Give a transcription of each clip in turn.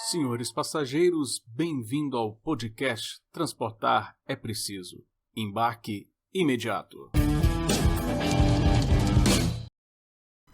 Senhores passageiros, bem-vindo ao podcast Transportar é Preciso. Embarque imediato.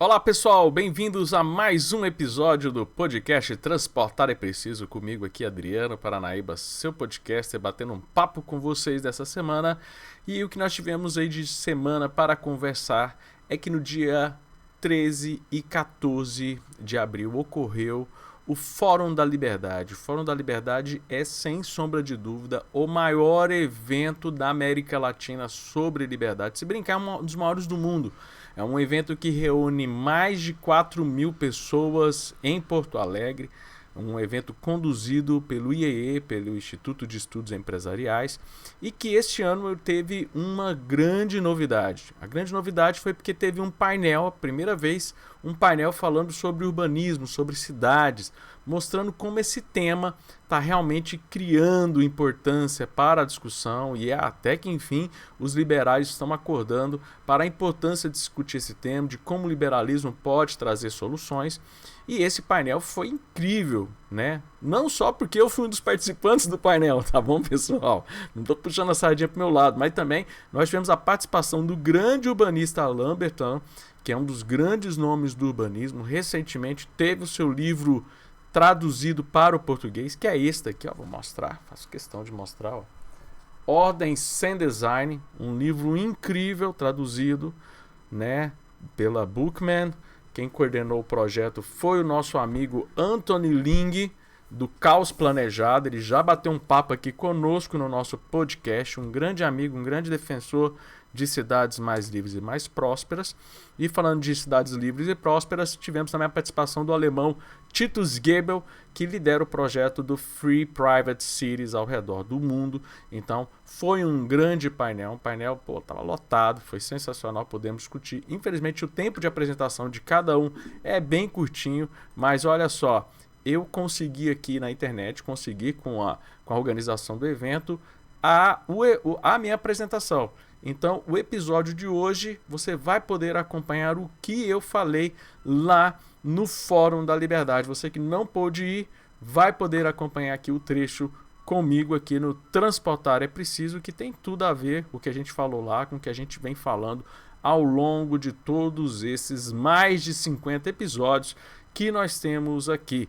Olá pessoal, bem-vindos a mais um episódio do podcast Transportar é Preciso. Comigo aqui, Adriano Paranaíba, seu podcaster, batendo um papo com vocês dessa semana. E o que nós tivemos aí de semana para conversar é que no dia 13 e 14 de abril ocorreu o Fórum da Liberdade. O Fórum da Liberdade é, sem sombra de dúvida, o maior evento da América Latina sobre liberdade. Se brincar, é um dos maiores do mundo. É um evento que reúne mais de 4.000 pessoas em Porto Alegre. Um evento conduzido pelo IEE, pelo Instituto de Estudos Empresariais, e que este ano teve uma grande novidade. A grande novidade foi porque teve um painel, a primeira vez, um painel falando sobre urbanismo, sobre cidades, mostrando como esse tema está realmente criando importância para a discussão e até que, enfim, os liberais estão acordando para a importância de discutir esse tema, de como o liberalismo pode trazer soluções. E esse painel foi incrível, né? Não só porque eu fui um dos participantes do painel, tá bom, pessoal? Não estou puxando a sardinha para o meu lado, mas também nós tivemos a participação do grande urbanista Alain Bertrand, que é um dos grandes nomes do urbanismo. Recentemente teve o seu livro traduzido para o português, que é este aqui, ó, vou mostrar, faço questão de mostrar, ó. Ordem Sem Design, um livro incrível traduzido, né, pela Bookman. Quem coordenou o projeto foi o nosso amigo Anthony Ling, do Caos Planejado. Ele já bateu um papo aqui conosco no nosso podcast, um grande amigo, um grande defensor de cidades mais livres e mais prósperas. E falando de cidades livres e prósperas, tivemos também a participação do alemão Titus Gebel, que lidera o projeto do Free Private Cities ao redor do mundo. Então, foi um grande painel. Um painel, estava lotado, foi sensacional, podemos discutir. Infelizmente, o tempo de apresentação de cada um é bem curtinho, mas olha só, eu consegui aqui na internet, consegui com a organização do evento, a minha apresentação. Então, o episódio de hoje, você vai poder acompanhar o que eu falei lá no Fórum da Liberdade. Você que não pôde ir, vai poder acompanhar aqui o trecho comigo aqui no Transportar é Preciso, que tem tudo a ver com o que a gente falou lá, com o que a gente vem falando ao longo de todos esses mais de 50 episódios que nós temos aqui.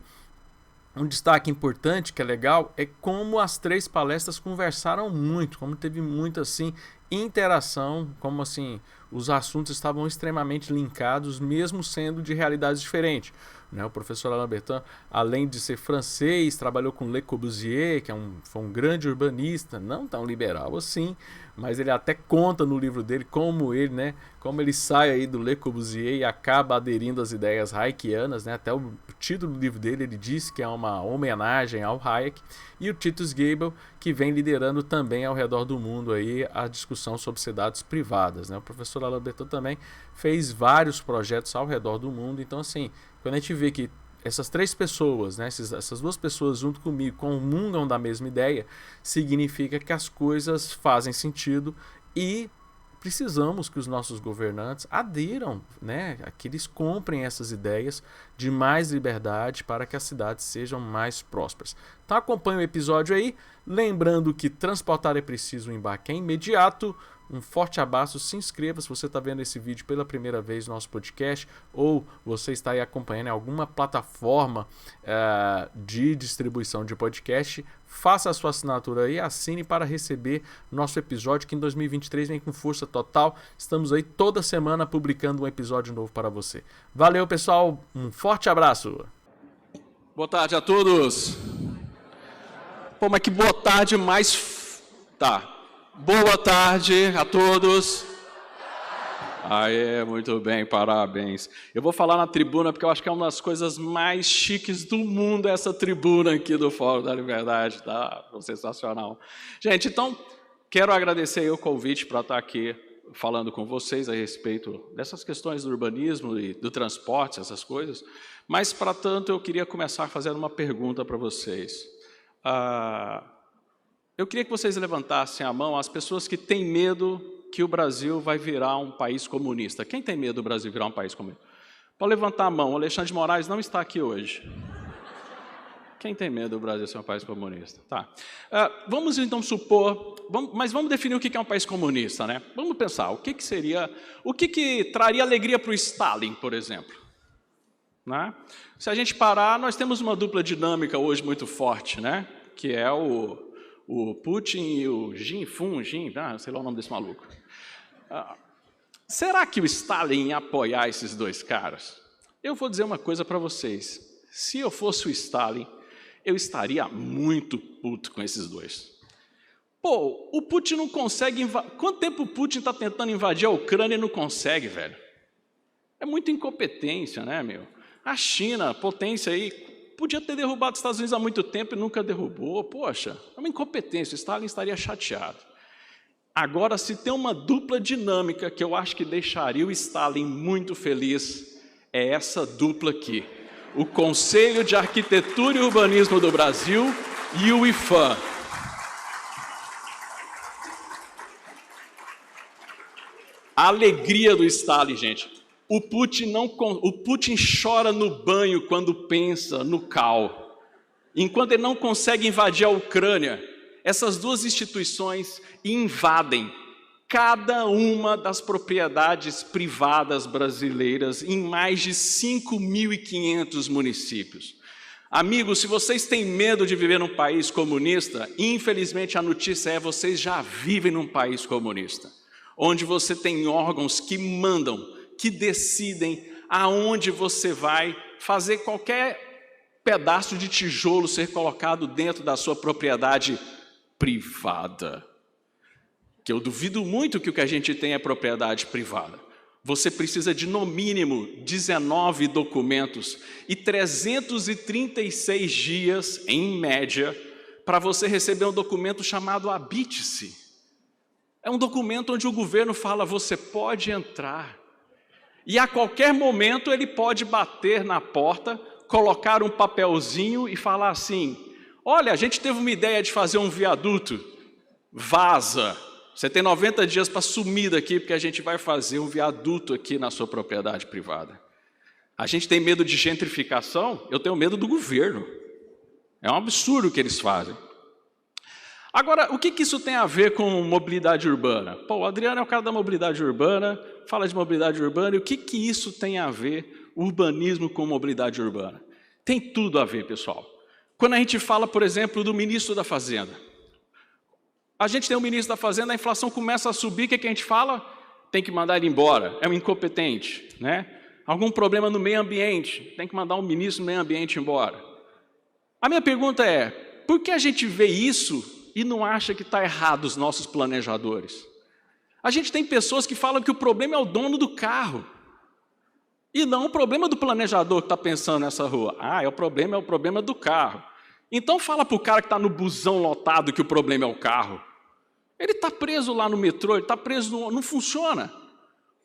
Um destaque importante, que é legal, é como as três palestras conversaram muito, como teve muita assim interação, como assim os assuntos estavam extremamente linkados, mesmo sendo de realidades diferentes. Né? O professor Alain Bertrand, além de ser francês, trabalhou com Le Corbusier, que foi um grande urbanista, não tão liberal assim, mas ele até conta no livro dele como ele sai aí do Le Corbusier e acaba aderindo às ideias hayekianas, né? Até o título do livro dele, ele diz que é uma homenagem ao Hayek. E o Titus Gebel, que vem liderando também ao redor do mundo aí a discussão sobre cidades privadas, né? O professor Alain Bertrand também fez vários projetos ao redor do mundo. Então, assim, quando a gente vê que essas três pessoas, né, essas duas pessoas junto comigo comungam da mesma ideia, significa que as coisas fazem sentido e precisamos que os nossos governantes aderam, né, que eles comprem essas ideias de mais liberdade para que as cidades sejam mais prósperas. Então acompanhe o episódio aí, lembrando que transportar é preciso, o embarque é imediato. Um forte abraço, se inscreva se você está vendo esse vídeo pela primeira vez no nosso podcast ou você está aí acompanhando em alguma plataforma de distribuição de podcast. Faça a sua assinatura aí, assine para receber nosso episódio que em 2023 vem com força total. Estamos aí toda semana publicando um episódio novo para você. Valeu, pessoal, um forte abraço. Boa tarde a todos. Pô, mas que boa tarde mais... Tá. Boa tarde a todos. Aê, muito bem, parabéns. Eu vou falar na tribuna porque eu acho que é uma das coisas mais chiques do mundo essa tribuna aqui do Fórum da Liberdade, tá? Sensacional. Gente, então, quero agradecer o convite para estar aqui falando com vocês a respeito dessas questões do urbanismo e do transporte, essas coisas. Mas, para tanto, eu queria começar fazendo uma pergunta para vocês. Eu queria que vocês levantassem a mão as pessoas que têm medo que o Brasil vai virar um país comunista. Quem tem medo do Brasil virar um país comunista? Pode levantar a mão. O Alexandre de Moraes não está aqui hoje. Quem tem medo do Brasil ser um país comunista? Tá. Vamos então supor, mas vamos definir o que é um país comunista, né? Vamos pensar, o que seria, o que traria alegria para o Stalin, por exemplo? Né? Se a gente parar, nós temos uma dupla dinâmica hoje muito forte, né? Que é o Putin e o sei lá o nome desse maluco. Será que o Stalin ia apoiar esses dois caras? Eu vou dizer uma coisa para vocês. Se eu fosse o Stalin, eu estaria muito puto com esses dois. Pô, o Putin não consegue invadir... Quanto tempo o Putin está tentando invadir a Ucrânia e não consegue, velho? É muita incompetência, né, meu? A China, potência aí, podia ter derrubado os Estados Unidos há muito tempo e nunca derrubou. Poxa, é uma incompetência, o Stalin estaria chateado. Agora, se tem uma dupla dinâmica que eu acho que deixaria o Stalin muito feliz, é essa dupla aqui. O Conselho de Arquitetura e Urbanismo do Brasil e o IPHAN. A alegria do Stalin, gente. O Putin chora no banho quando pensa no cal. Enquanto ele não consegue invadir a Ucrânia, essas duas instituições invadem cada uma das propriedades privadas brasileiras em mais de 5.500 municípios. Amigos, se vocês têm medo de viver num país comunista, infelizmente a notícia é: vocês já vivem num país comunista, onde você tem órgãos que mandam, que decidem aonde você vai fazer qualquer pedaço de tijolo ser colocado dentro da sua propriedade privada. Que eu duvido muito que o que a gente tem é propriedade privada. Você precisa de, no mínimo, 19 documentos e 336 dias, em média, para você receber um documento chamado habite-se. É um documento onde o governo fala: você pode entrar. E a qualquer momento ele pode bater na porta, colocar um papelzinho e falar assim: olha, a gente teve uma ideia de fazer um viaduto, vaza. Você tem 90 dias para sumir daqui, porque a gente vai fazer um viaduto aqui na sua propriedade privada. A gente tem medo de gentrificação? Eu tenho medo do governo. É um absurdo o que eles fazem. Agora, o que isso tem a ver com mobilidade urbana? Pô, o Adriano é o cara da mobilidade urbana, fala de mobilidade urbana, e o que isso tem a ver, urbanismo com mobilidade urbana? Tem tudo a ver, pessoal. Quando a gente fala, por exemplo, do ministro da Fazenda, a gente tem um ministro da Fazenda, a inflação começa a subir, o que a gente fala? Tem que mandar ele embora, é um incompetente, né? Algum problema no meio ambiente, tem que mandar um ministro do meio ambiente embora. A minha pergunta é: por que a gente vê isso e não acha que está errado os nossos planejadores? A gente tem pessoas que falam que o problema é o dono do carro, e não o problema do planejador que está pensando nessa rua. O problema do carro. Então fala para o cara que está no busão lotado que o problema é o carro. Ele está preso lá no metrô, ele está preso, não funciona.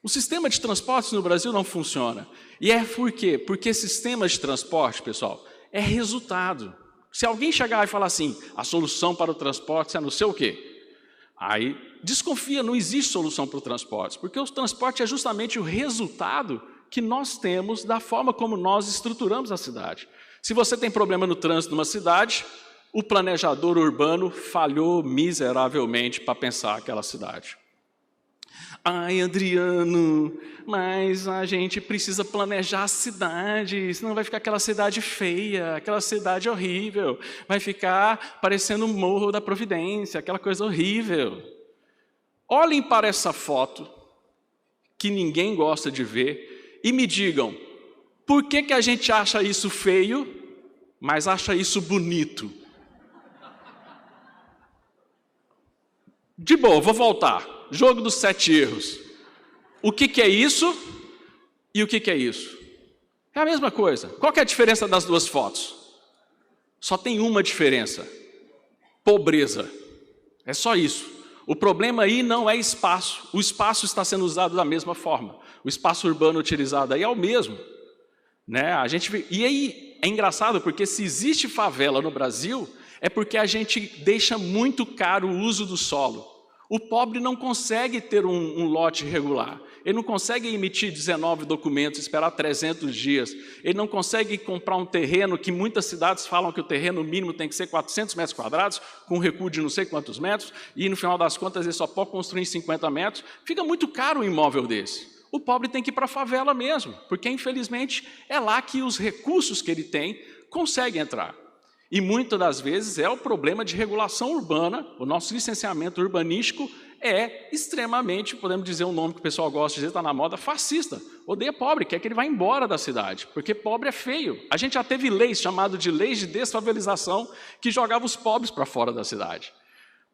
O sistema de transportes no Brasil não funciona. E é por quê? Porque sistema de transporte, pessoal, é resultado. Se alguém chegar e falar assim: a solução para o transporte é não sei o quê, aí desconfia, não existe solução para o transporte, porque o transporte é justamente o resultado que nós temos da forma como nós estruturamos a cidade. Se você tem problema no trânsito numa cidade, o planejador urbano falhou miseravelmente para pensar aquela cidade. Ai, Adriano, mas a gente precisa planejar a cidade, senão vai ficar aquela cidade feia, aquela cidade horrível, vai ficar parecendo um Morro da Providência, aquela coisa horrível. Olhem para essa foto, que ninguém gosta de ver, e me digam: por que a gente acha isso feio, mas acha isso bonito? De boa, vou voltar. Jogo dos 7 erros. O que é isso e o que é isso? É a mesma coisa. Qual que é a diferença das duas fotos? Só tem uma diferença: pobreza. É só isso. O problema aí não é espaço. O espaço está sendo usado da mesma forma. O espaço urbano utilizado aí é o mesmo. Né? E aí é engraçado, porque se existe favela no Brasil, é porque a gente deixa muito caro o uso do solo. O pobre não consegue ter um lote regular. ele não consegue emitir 19 documentos, esperar 300 dias, ele não consegue comprar um terreno que muitas cidades falam que o terreno mínimo tem que ser 400 metros quadrados, com um recuo de não sei quantos metros, e no final das contas ele só pode construir em 50 metros, fica muito caro um imóvel desse. O pobre tem que ir para a favela mesmo, porque infelizmente é lá que os recursos que ele tem conseguem entrar. E muitas das vezes é o problema de regulação urbana, o nosso licenciamento urbanístico é extremamente, podemos dizer um nome que o pessoal gosta de dizer, está na moda, fascista. Odeia pobre, quer que ele vá embora da cidade, porque pobre é feio. A gente já teve leis, chamado de leis de desfavelização, que jogavam os pobres para fora da cidade.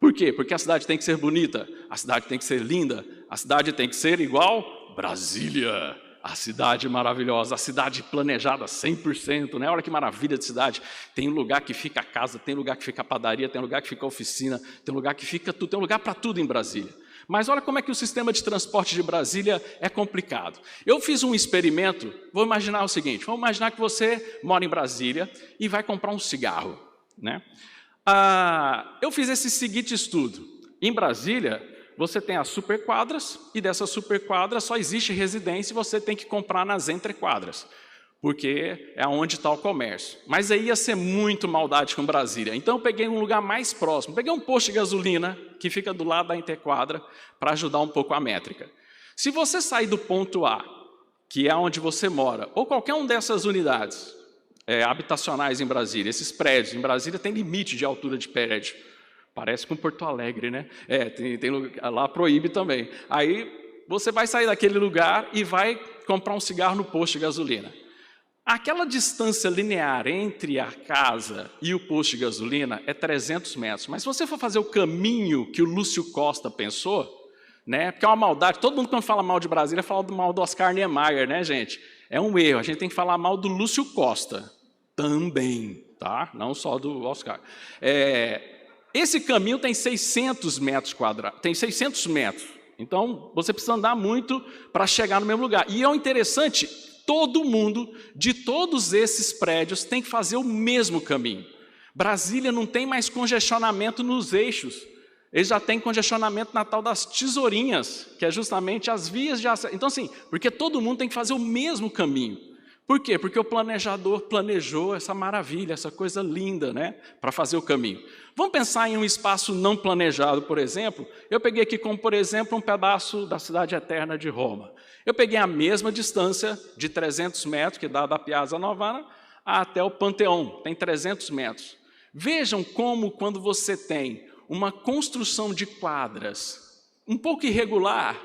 Por quê? Porque a cidade tem que ser bonita, a cidade tem que ser linda, a cidade tem que ser igual Brasília. A cidade maravilhosa, a cidade planejada 100%, né? Olha que maravilha de cidade. Tem um lugar que fica a casa, tem lugar que fica a padaria, tem lugar que fica a oficina, tem lugar que fica tudo, tem lugar para tudo em Brasília. Mas olha como é que o sistema de transporte de Brasília é complicado. Eu fiz um experimento, vou imaginar o seguinte, vamos imaginar que você mora em Brasília e vai comprar um cigarro, né? Eu fiz esse seguinte estudo. Em Brasília, você tem as superquadras, e dessas superquadras só existe residência e você tem que comprar nas entrequadras, porque é onde está o comércio. Mas aí ia ser muito maldade com Brasília. Então eu peguei um lugar mais próximo, peguei um posto de gasolina que fica do lado da entrequadra para ajudar um pouco a métrica. Se você sair do ponto A, que é onde você mora, ou qualquer uma dessas unidades habitacionais em Brasília, esses prédios, em Brasília tem limite de altura de prédio, parece com Porto Alegre, né? Lá proíbe também. Aí você vai sair daquele lugar e vai comprar um cigarro no posto de gasolina. Aquela distância linear entre a casa e o posto de gasolina é 300 metros. Mas se você for fazer o caminho que o Lúcio Costa pensou, né? Porque é uma maldade, todo mundo quando fala mal de Brasília fala mal do Oscar Niemeyer, né, gente? É um erro, a gente tem que falar mal do Lúcio Costa também, tá? Não só do Oscar. Esse caminho tem 600 metros quadrados, tem 600 metros. Então, você precisa andar muito para chegar no mesmo lugar. E é interessante, todo mundo, de todos esses prédios, tem que fazer o mesmo caminho. Brasília não tem mais congestionamento nos eixos. Ele já tem congestionamento na tal das tesourinhas, que é justamente as vias de acesso. Então, assim, porque todo mundo tem que fazer o mesmo caminho. Por quê? Porque o planejador planejou essa maravilha, essa coisa linda, né, para fazer o caminho. Vamos pensar em um espaço não planejado, por exemplo. Eu peguei aqui como, por exemplo, um pedaço da cidade eterna de Roma. Eu peguei a mesma distância de 300 metros, que dá da Piazza Novana, até o Panteão, tem 300 metros. Vejam como, quando você tem uma construção de quadras um pouco irregular,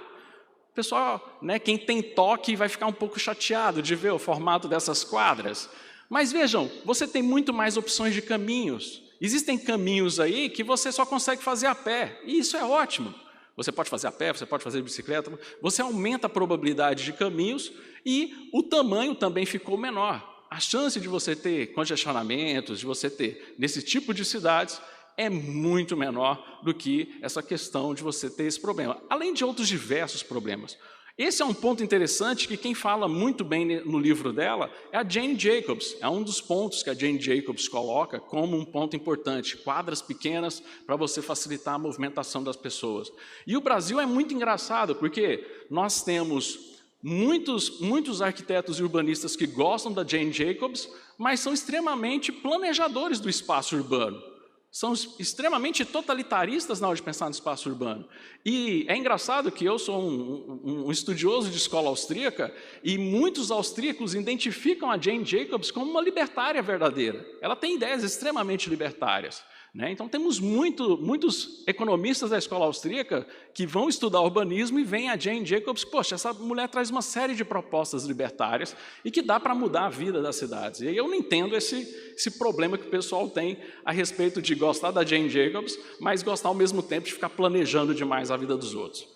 pessoal, né, quem tem toque vai ficar um pouco chateado de ver o formato dessas quadras. Mas vejam, você tem muito mais opções de caminhos. Existem caminhos aí que você só consegue fazer a pé, e isso é ótimo. Você pode fazer a pé, você pode fazer de bicicleta, você aumenta a probabilidade de caminhos e o tamanho também ficou menor. A chance de você ter congestionamentos, de você ter nesse tipo de cidades, é muito menor do que essa questão de você ter esse problema, além de outros diversos problemas. Esse é um ponto interessante que quem fala muito bem no livro dela é a Jane Jacobs. É um dos pontos que a Jane Jacobs coloca como um ponto importante, quadras pequenas para você facilitar a movimentação das pessoas. E o Brasil é muito engraçado, porque nós temos muitos arquitetos e urbanistas que gostam da Jane Jacobs, mas são extremamente planejadores do espaço urbano. São extremamente totalitaristas na hora de pensar no espaço urbano. E é engraçado que eu sou um estudioso de escola austríaca e muitos austríacos identificam a Jane Jacobs como uma libertária verdadeira. Ela tem ideias extremamente libertárias, né? Então temos muitos economistas da escola austríaca que vão estudar urbanismo e veem a Jane Jacobs, poxa, essa mulher traz uma série de propostas libertárias e que dá para mudar a vida das cidades. E eu não entendo esse problema que o pessoal tem a respeito de gostar da Jane Jacobs, mas gostar ao mesmo tempo de ficar planejando demais a vida dos outros.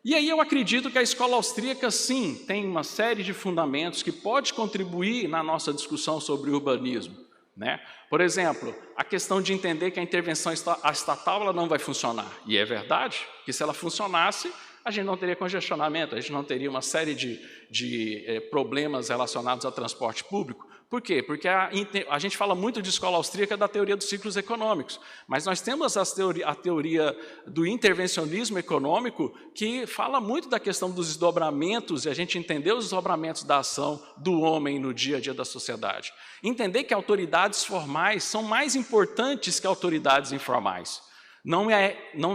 E aí eu acredito que a escola austríaca, sim, tem uma série de fundamentos que pode contribuir na nossa discussão sobre urbanismo, né? Por exemplo, a questão de entender que a intervenção estatal ela não vai funcionar. E é verdade que se ela funcionasse, a gente não teria congestionamento, a gente não teria uma série de problemas relacionados ao transporte público, Por quê? Porque a gente fala muito de escola austríaca da teoria dos ciclos econômicos, mas nós temos a teoria do intervencionismo econômico que fala muito da questão dos desdobramentos, e a gente entender os desdobramentos da ação do homem no dia a dia da sociedade. Entender que autoridades formais são mais importantes que autoridades informais. Não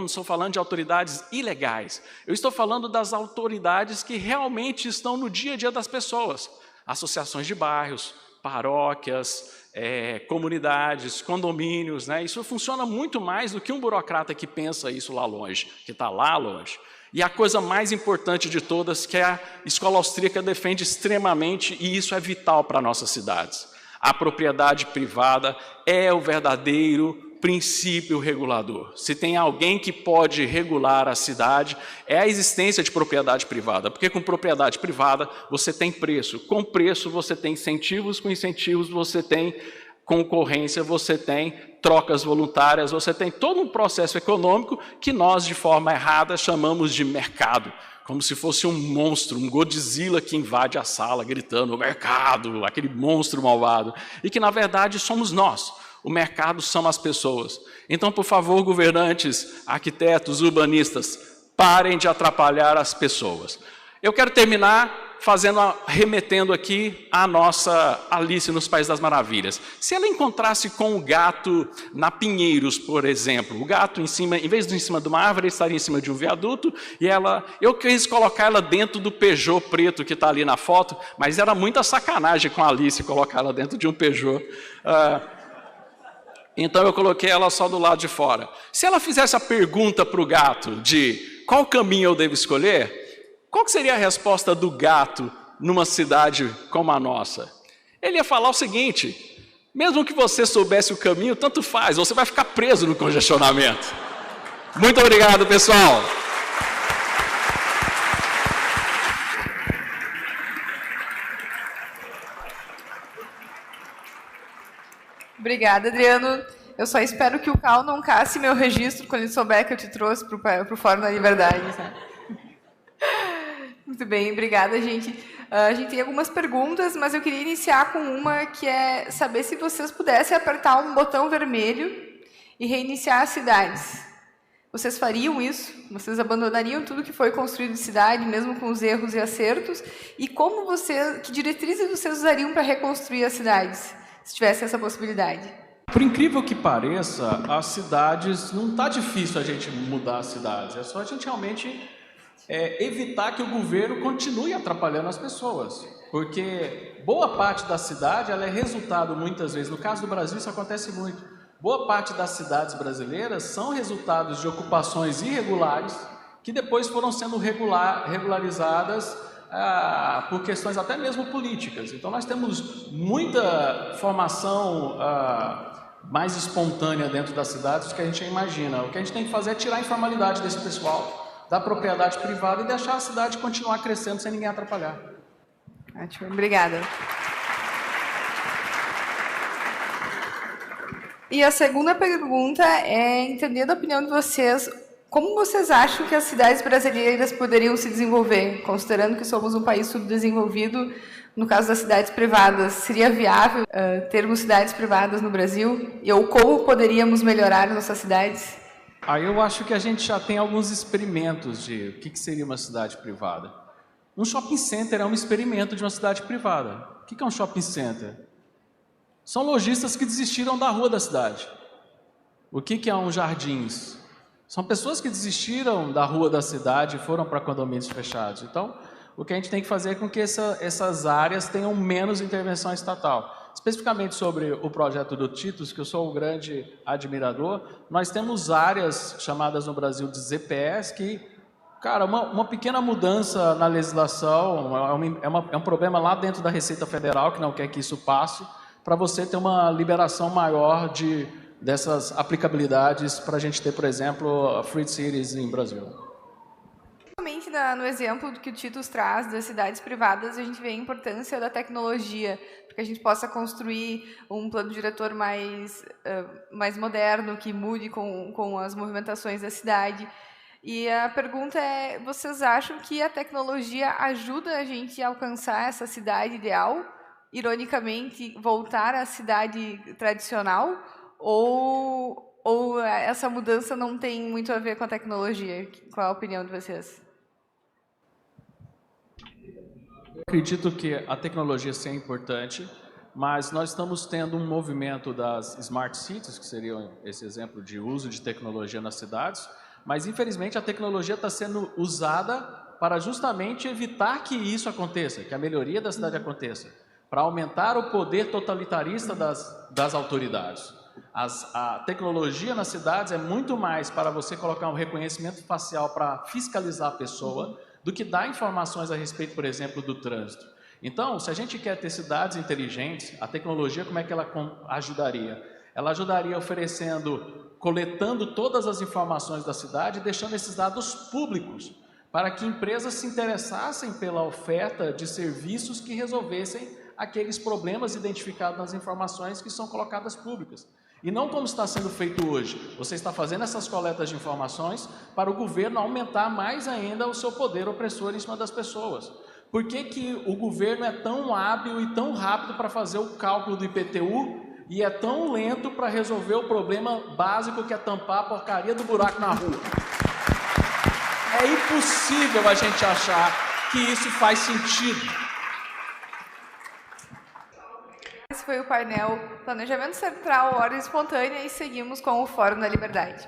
estou falando de autoridades ilegais, eu estou falando das autoridades que realmente estão no dia a dia das pessoas. Associações de bairros, paróquias, comunidades, condomínios, né? Isso funciona muito mais do que um burocrata que pensa isso lá longe, que está lá longe. E a coisa mais importante de todas, que a escola austríaca defende extremamente, e isso é vital para nossas cidades. A propriedade privada é o verdadeiro princípio regulador. Se tem alguém que pode regular a cidade, é a existência de propriedade privada, porque com propriedade privada você tem preço, com preço você tem incentivos, com incentivos você tem concorrência, você tem trocas voluntárias, você tem todo um processo econômico que nós, de forma errada, chamamos de mercado, como se fosse um monstro, um Godzilla que invade a sala gritando, o mercado, aquele monstro malvado, e que na verdade somos nós. O mercado são as pessoas. Então, por favor, governantes, arquitetos, urbanistas, parem de atrapalhar as pessoas. Eu quero terminar remetendo aqui a nossa Alice nos Países das Maravilhas. Se ela encontrasse com o gato na Pinheiros, por exemplo, o gato em cima, em vez de em cima de uma árvore, ele estaria em cima de um viaduto, e eu quis colocar ela dentro do Peugeot preto que está ali na foto, mas era muita sacanagem com a Alice colocar ela dentro de um Peugeot. Então eu coloquei ela só do lado de fora. Se ela fizesse a pergunta para o gato de qual caminho eu devo escolher, qual seria a resposta do gato numa cidade como a nossa? Ele ia falar o seguinte: mesmo que você soubesse o caminho, tanto faz, você vai ficar preso no congestionamento. Muito obrigado, pessoal. Obrigada, Adriano. Eu só espero que o Cal não casse meu registro quando ele souber que eu te trouxe para o Fórum da Liberdade. Tá? Muito bem, obrigada, gente. A gente tem algumas perguntas, mas eu queria iniciar com uma que é saber se vocês pudessem apertar um botão vermelho e reiniciar as cidades. Vocês fariam isso? Vocês abandonariam tudo que foi construído de cidade, mesmo com os erros e acertos? E que diretrizes vocês usariam para reconstruir as cidades, se tivesse essa possibilidade? Por incrível que pareça, as cidades, não está difícil a gente mudar as cidades, é só a gente realmente evitar que o governo continue atrapalhando as pessoas, porque boa parte da cidade ela é resultado, muitas vezes, no caso do Brasil isso acontece muito, boa parte das cidades brasileiras são resultados de ocupações irregulares, que depois foram sendo regularizadas por questões até mesmo políticas. Então nós temos muita formação mais espontânea dentro das cidades do que a gente imagina. O que a gente tem que fazer é tirar a informalidade desse pessoal, da propriedade privada e deixar a cidade continuar crescendo sem ninguém atrapalhar. Ótimo, obrigada. E a segunda pergunta é entender da opinião de vocês, como vocês acham que as cidades brasileiras poderiam se desenvolver, considerando que somos um país subdesenvolvido, no caso das cidades privadas, seria viável termos cidades privadas no Brasil? Ou como poderíamos melhorar nossas cidades? Eu acho que a gente já tem alguns experimentos de o que seria uma cidade privada. Um shopping center é um experimento de uma cidade privada. O que é um shopping center? São lojistas que desistiram da rua da cidade. O que é um jardins? São pessoas que desistiram da rua da cidade e foram para condomínios fechados. Então, o que a gente tem que fazer é com que essas áreas tenham menos intervenção estatal. Especificamente sobre o projeto do Titus, que eu sou um grande admirador, nós temos áreas chamadas no Brasil de ZPS que, cara, uma pequena mudança na legislação, é um problema lá dentro da Receita Federal, que não quer que isso passe, para você ter uma liberação maior dessas aplicabilidades para a gente ter, por exemplo, Free Cities em Brasil. No exemplo que o Titus traz das cidades privadas, a gente vê a importância da tecnologia, para que a gente possa construir um plano diretor mais moderno, que mude com as movimentações da cidade. E a pergunta é, vocês acham que a tecnologia ajuda a gente a alcançar essa cidade ideal? ironicamente, voltar à cidade tradicional? Ou essa mudança não tem muito a ver com a tecnologia? Qual a opinião de vocês? Eu acredito que a tecnologia sim é importante, mas nós estamos tendo um movimento das smart cities, que seriam esse exemplo de uso de tecnologia nas cidades, mas infelizmente a tecnologia está sendo usada para justamente evitar que isso aconteça, que a melhoria da cidade aconteça, para aumentar o poder totalitarista das autoridades. A tecnologia nas cidades é muito mais para você colocar um reconhecimento facial para fiscalizar a pessoa do que dar informações a respeito, por exemplo, do trânsito. Então, se a gente quer ter cidades inteligentes, a tecnologia, como é que ela ajudaria? Ela ajudaria oferecendo, coletando todas as informações da cidade e deixando esses dados públicos, para que empresas se interessassem pela oferta de serviços que resolvessem aqueles problemas identificados nas informações que são colocadas públicas. E não como está sendo feito hoje. Você está fazendo essas coletas de informações para o governo aumentar mais ainda o seu poder opressor em cima das pessoas. Por que o governo é tão hábil e tão rápido para fazer o cálculo do IPTU e é tão lento para resolver o problema básico que é tampar a porcaria do buraco na rua? É impossível a gente achar que isso faz sentido. Esse foi o painel Planejamento Central, Ordem Espontânea, e seguimos com o Fórum da Liberdade.